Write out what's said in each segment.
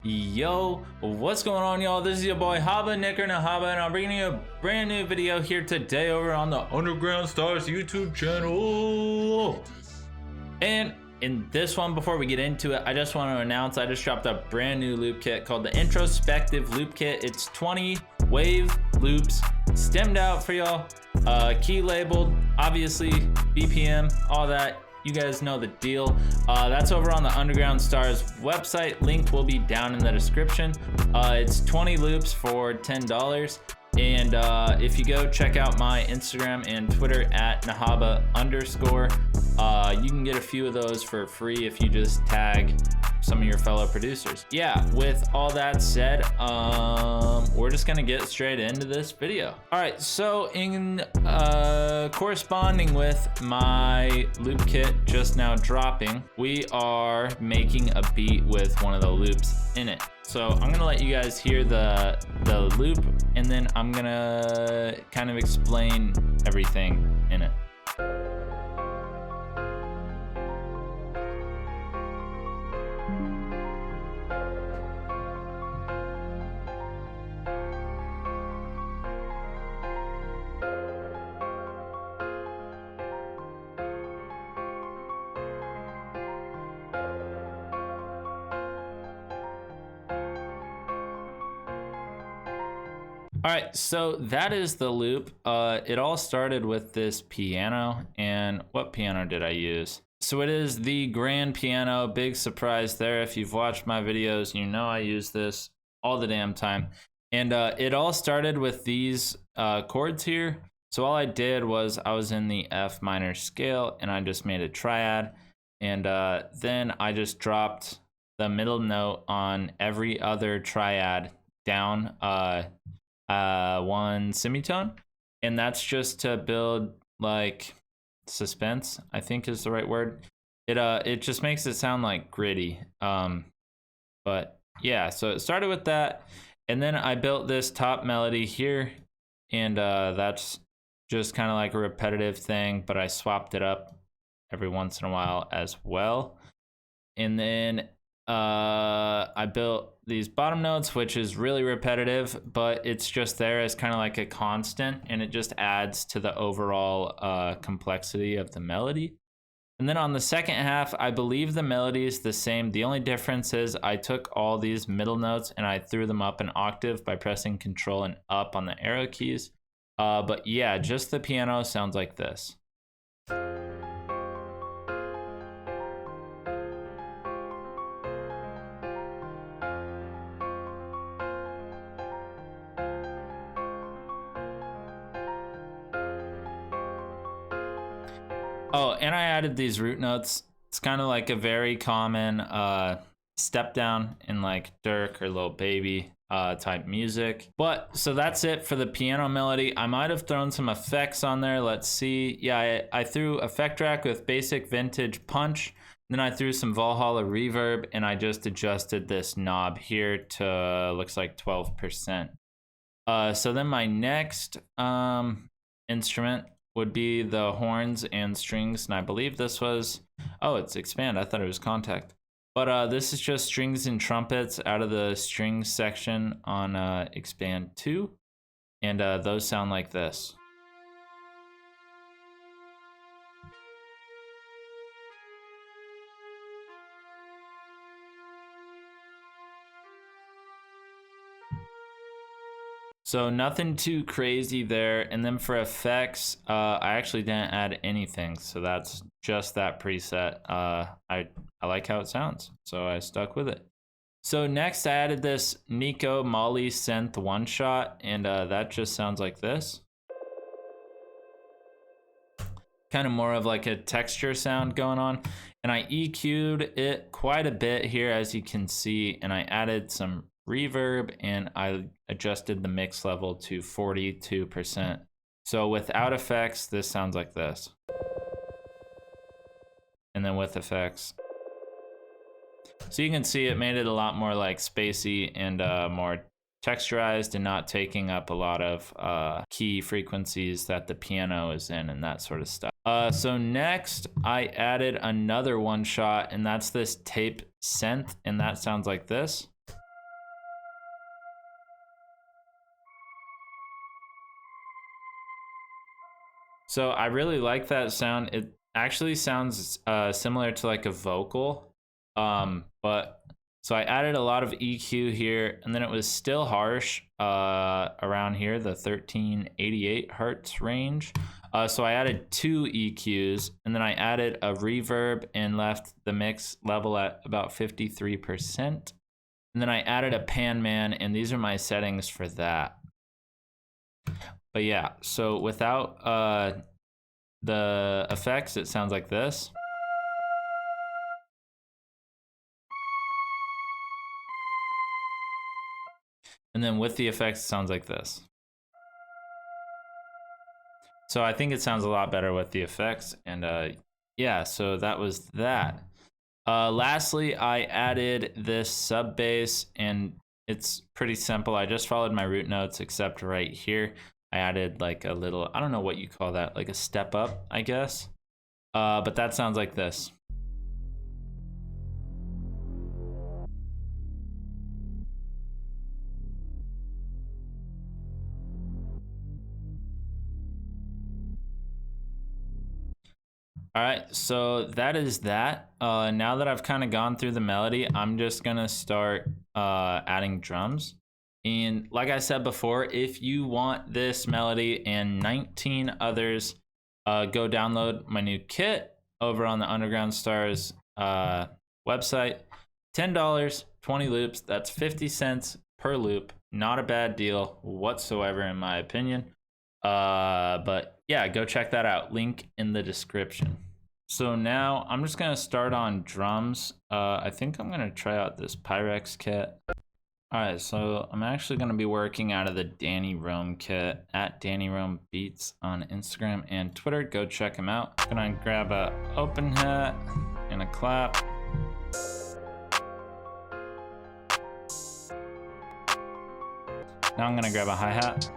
Yo, what's going on, y'all? This is your boy HABA, HABA, and I'm bringing you a brand new video here today over on the Underground STRS YouTube channel. And in this one, before we get into it, I just want to announce I just dropped a brand new loop kit called the Introspective Loop Kit. It's 20 wave loops stemmed out for y'all, key labeled, obviously, BPM, all that. You guys know the deal. That's over on the Underground STRS website. Link will be down in the description. It's 20 loops for $10. And if you go check out my Instagram and Twitter at NHABA_, you can get a few of those for free if you just tag some of your fellow producers. Yeah, with all that said, we're just gonna get straight into this video. All right, so in corresponding with my loop kit just now dropping, we are making a beat with one of the loops in it. So I'm gonna let you guys hear the loop, and then I'm gonna kind of explain everything in it. All right, so that is the loop. It all started with this piano, and what piano did I use? So it is the grand piano. Big surprise there. If you've watched my videos, you know I use this all the damn time. And it all started with these chords here. So all I did was I was in the F minor scale, and I just made a triad, and then I just dropped the middle note on every other triad down one semitone, and that's just to build like suspense, I think is the right word. It just makes it sound like gritty. But yeah, so it started with that, and then I built this top melody here, and that's just kind of like a repetitive thing, but I swapped it up every once in a while as well. And then I built these bottom notes, which is really repetitive, but it's just there as kind of like a constant, and it just adds to the overall complexity of the melody. And then on the second half, I believe the melody is the same. The only difference is I took all these middle notes and I threw them up an octave by pressing Control and up on the arrow keys. But yeah, just the piano sounds like this. Oh, and I added these root notes. It's kind of like a very common step down in like Durk or Lil Baby type music. But so that's it for the piano melody. I might have thrown some effects on there. Let's see. Yeah, I threw effect track with basic vintage punch. Then I threw some Valhalla reverb, and I just adjusted this knob here to looks like 12%. So then my next instrument would be the horns and strings, and I believe this was, oh, it's expand. I thought it was contact. But this is just strings and trumpets out of the strings section on expand 2, and those sound like this. So nothing too crazy there. And then for effects, I actually didn't add anything. So that's just that preset. I like how it sounds, so I stuck with it. So next I added this Nico Molly synth one shot, and that just sounds like this. Kind of more of like a texture sound going on. And I EQ'd it quite a bit here, as you can see, and I added some reverb, and I adjusted the mix level to 42%. So without effects, this sounds like this. And then with effects. So you can see it made it a lot more like spacey and more texturized, and not taking up a lot of key frequencies that the piano is in and that sort of stuff. So next I added another one shot, and that's this tape synth, and that sounds like this. So I really like that sound. It actually sounds similar to like a vocal. But so I added a lot of EQ here, and then it was still harsh around here, the 1388 hertz range. So I added 2 EQs, and then I added a reverb and left the mix level at about 53%. And then I added a pan man, and these are my settings for that. But yeah, so without the effects, it sounds like this. And then with the effects, it sounds like this. So I think it sounds a lot better with the effects. And yeah, so that was that. Lastly, I added this sub bass, and it's pretty simple. I just followed my root notes, except right here, I added like a little, I don't know what you call that, like a step up, I guess. But that sounds like this. All right, so that is that. Now that I've kind of gone through the melody, I'm just gonna start adding drums. And like I said before, if you want this melody and 19 others, go download my new kit over on the Underground Stars website. $10, 20 loops, that's 50 cents per loop. Not a bad deal whatsoever in my opinion. But yeah, go check that out. Link in the description. So now I'm just gonna start on drums. I think I'm gonna try out this Pyrex kit. All right, so I'm actually gonna be working out of the Danny Rome kit at Danny Rome Beats on Instagram and Twitter. Go check him out. I'm gonna grab a open hat and a clap. Now I'm gonna grab a hi-hat.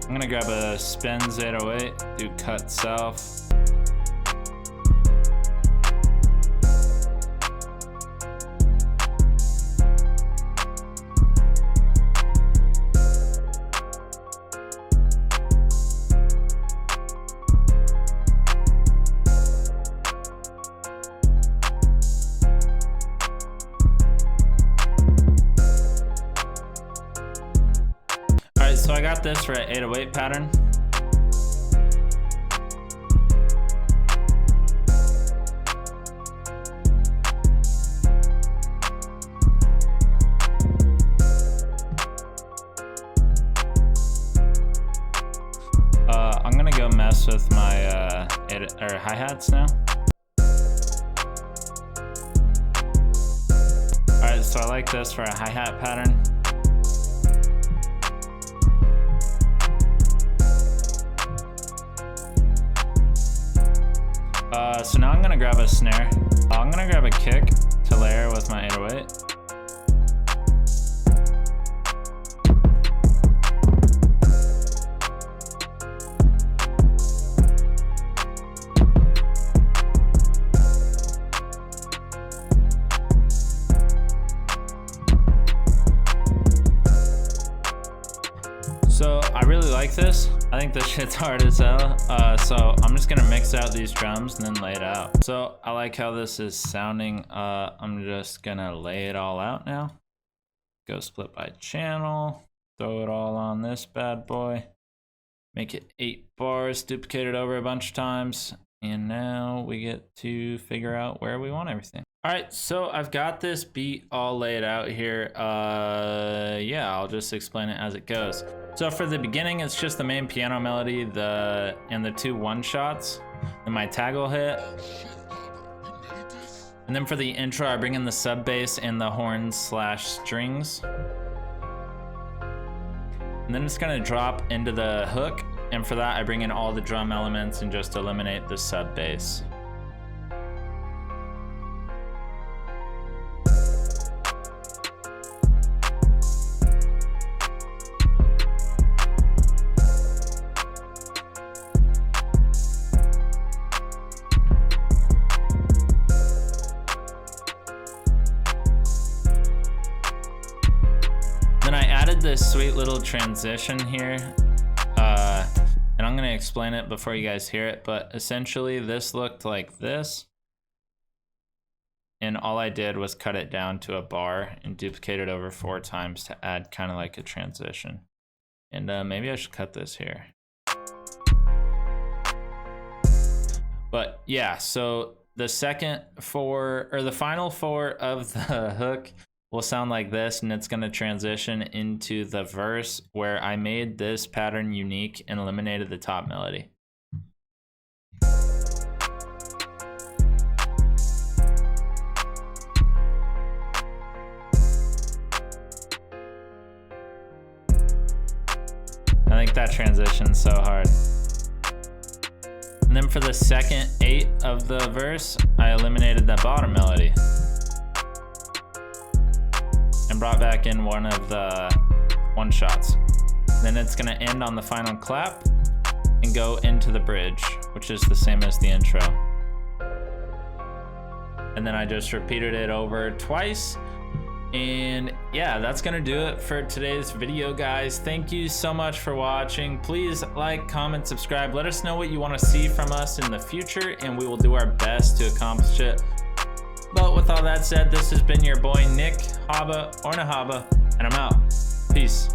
I'm gonna grab a Spins 808, do cut south. So I got this for an 808 pattern. I'm gonna go mess with my hi-hats now. Alright, so I like this for a hi-hat pattern. So now I'm gonna grab a snare. I'm gonna grab a kick to layer with my 808. So I really like this. I think this shit's hard as hell. So I'm just gonna mix out these drums and then lay it out. So I like how this is sounding. I'm just gonna lay it all out now. Go split by channel, throw it all on this bad boy. Make it 8 bars, duplicate it over a bunch of times. And now we get to figure out where we want everything. All right, so I've got this beat all laid out here. Yeah, I'll just explain it as it goes. So for the beginning, it's just the main piano melody, and the 2 one-shots, and my taggle hit. And then for the intro, I bring in the sub bass and the horns/strings. And then it's gonna drop into the hook. And for that, I bring in all the drum elements and just eliminate the sub bass. this sweet little transition here. And I'm gonna explain it before you guys hear it, but essentially this looked like this. And all I did was cut it down to a bar and duplicate it over 4 times to add kind of like a transition. And maybe I should cut this here. But yeah, so the second 4 or the final 4 of the hook will sound like this, and it's gonna transition into the verse where I made this pattern unique and eliminated the top melody. I think that transition's so hard. And then for the second 8 of the verse, I eliminated that bottom melody and brought back in one of the one shots. Then it's gonna end on the final clap and go into the bridge, which is the same as the intro. And then I just repeated it over twice. And yeah, that's gonna do it for today's video, guys. Thank you so much for watching. Please like, comment, subscribe. Let us know what you want to see from us in the future, and we will do our best to accomplish it. But with all that said, this has been your boy Nick, HABA or HABA, and I'm out. Peace.